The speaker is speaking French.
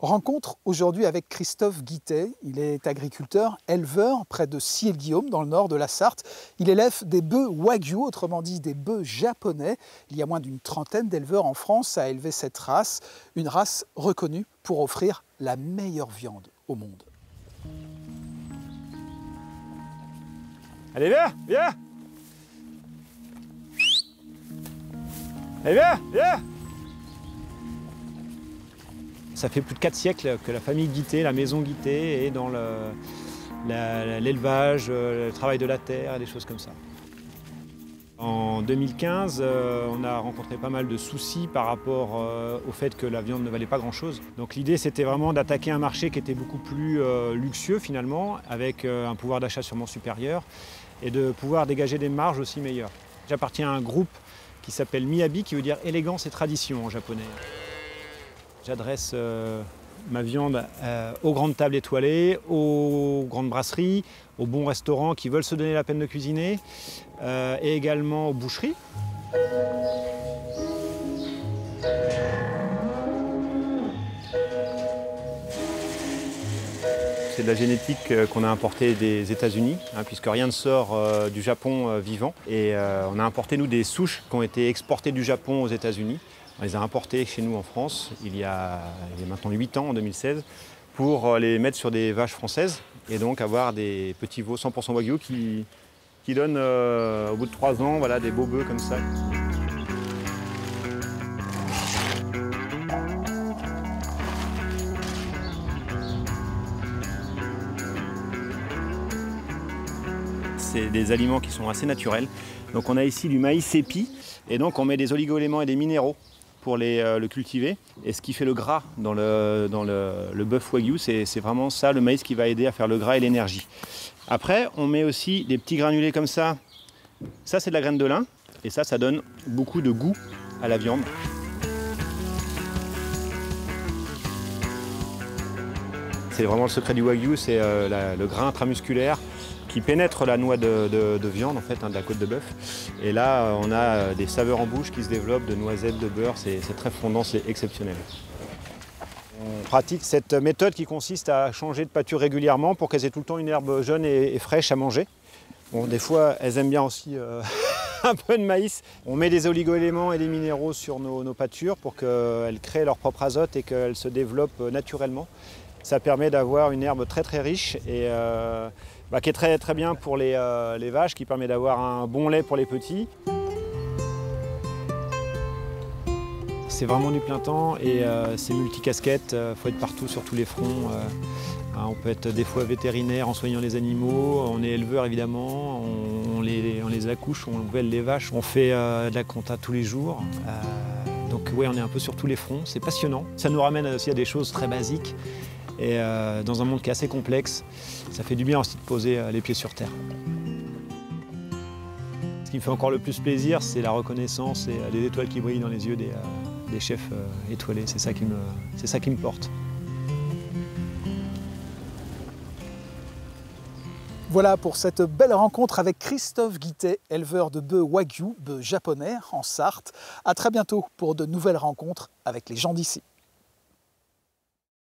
Rencontre aujourd'hui avec Christophe Guittet. Il est agriculteur, éleveur près de Ciel-Guillaume dans le nord de la Sarthe. Il élève des bœufs Wagyu, autrement dit des bœufs japonais. Il y a moins d'une trentaine d'éleveurs en France à élever cette race, une race reconnue pour offrir la meilleure viande au monde. Allez, viens, viens. Allez, viens, viens. Ça fait plus de 4 siècles que la famille Guittet, la maison Guittet, est dans l'élevage, le travail de la terre, des choses comme ça. En 2015, on a rencontré pas mal de soucis par rapport au fait que la viande ne valait pas grand-chose. Donc l'idée, c'était vraiment d'attaquer un marché qui était beaucoup plus luxueux finalement, avec un pouvoir d'achat sûrement supérieur, et de pouvoir dégager des marges aussi meilleures. J'appartiens à un groupe qui s'appelle Miyabi, qui veut dire élégance et tradition en japonais. J'adresse ma viande aux grandes tables étoilées, aux grandes brasseries, aux bons restaurants qui veulent se donner la peine de cuisiner, et également aux boucheries. C'est de la génétique qu'on a importée des États-Unis, puisque rien ne sort du Japon vivant. Et on a importé, nous, des souches qui ont été exportées du Japon aux États-Unis. On les a importées chez nous en France il y a maintenant 8 ans, en 2016, pour les mettre sur des vaches françaises et donc avoir des petits veaux 100% Wagyu qui donnent au bout de 3 ans voilà, des beaux bœufs comme ça. C'est des aliments qui sont assez naturels. Donc on a ici du maïs épi et donc on met des oligo-éléments et des minéraux pour le cultiver. Et ce qui fait le gras dans le bœuf Wagyu, c'est vraiment ça, le maïs qui va aider à faire le gras et l'énergie. Après, on met aussi des petits granulés comme ça. Ça, c'est de la graine de lin. Et ça donne beaucoup de goût à la viande. C'est vraiment le secret du Wagyu, c'est le grain intramusculaire qui pénètre la noix de viande en fait, de la côte de bœuf. Et là, on a des saveurs en bouche qui se développent, de noisettes, de beurre, c'est très fondant, c'est exceptionnel. On pratique cette méthode qui consiste à changer de pâture régulièrement pour qu'elles aient tout le temps une herbe jeune et fraîche à manger. Bon, des fois, elles aiment bien aussi un peu de maïs. On met des oligo-éléments et des minéraux sur nos pâtures pour qu'elles créent leur propre azote et qu'elles se développent naturellement. Ça permet d'avoir une herbe très très riche et qui est très très bien pour les vaches, qui permet d'avoir un bon lait pour les petits. C'est vraiment du plein temps et c'est multicasquette, il faut être partout sur tous les fronts. On peut être des fois vétérinaire en soignant les animaux, on est éleveur évidemment, on les accouche, on nouvelle les vaches, on fait de la compta tous les jours. Donc ouais, on est un peu sur tous les fronts, c'est passionnant. Ça nous ramène aussi à des choses très basiques. Et dans un monde qui est assez complexe, ça fait du bien aussi de poser les pieds sur terre. Ce qui me fait encore le plus plaisir, c'est la reconnaissance et les étoiles qui brillent dans les yeux des chefs étoilés. C'est ça qui me porte. Voilà pour cette belle rencontre avec Christophe Guittet, éleveur de bœufs Wagyu, bœufs japonais en Sarthe. À très bientôt pour de nouvelles rencontres avec les gens d'ici.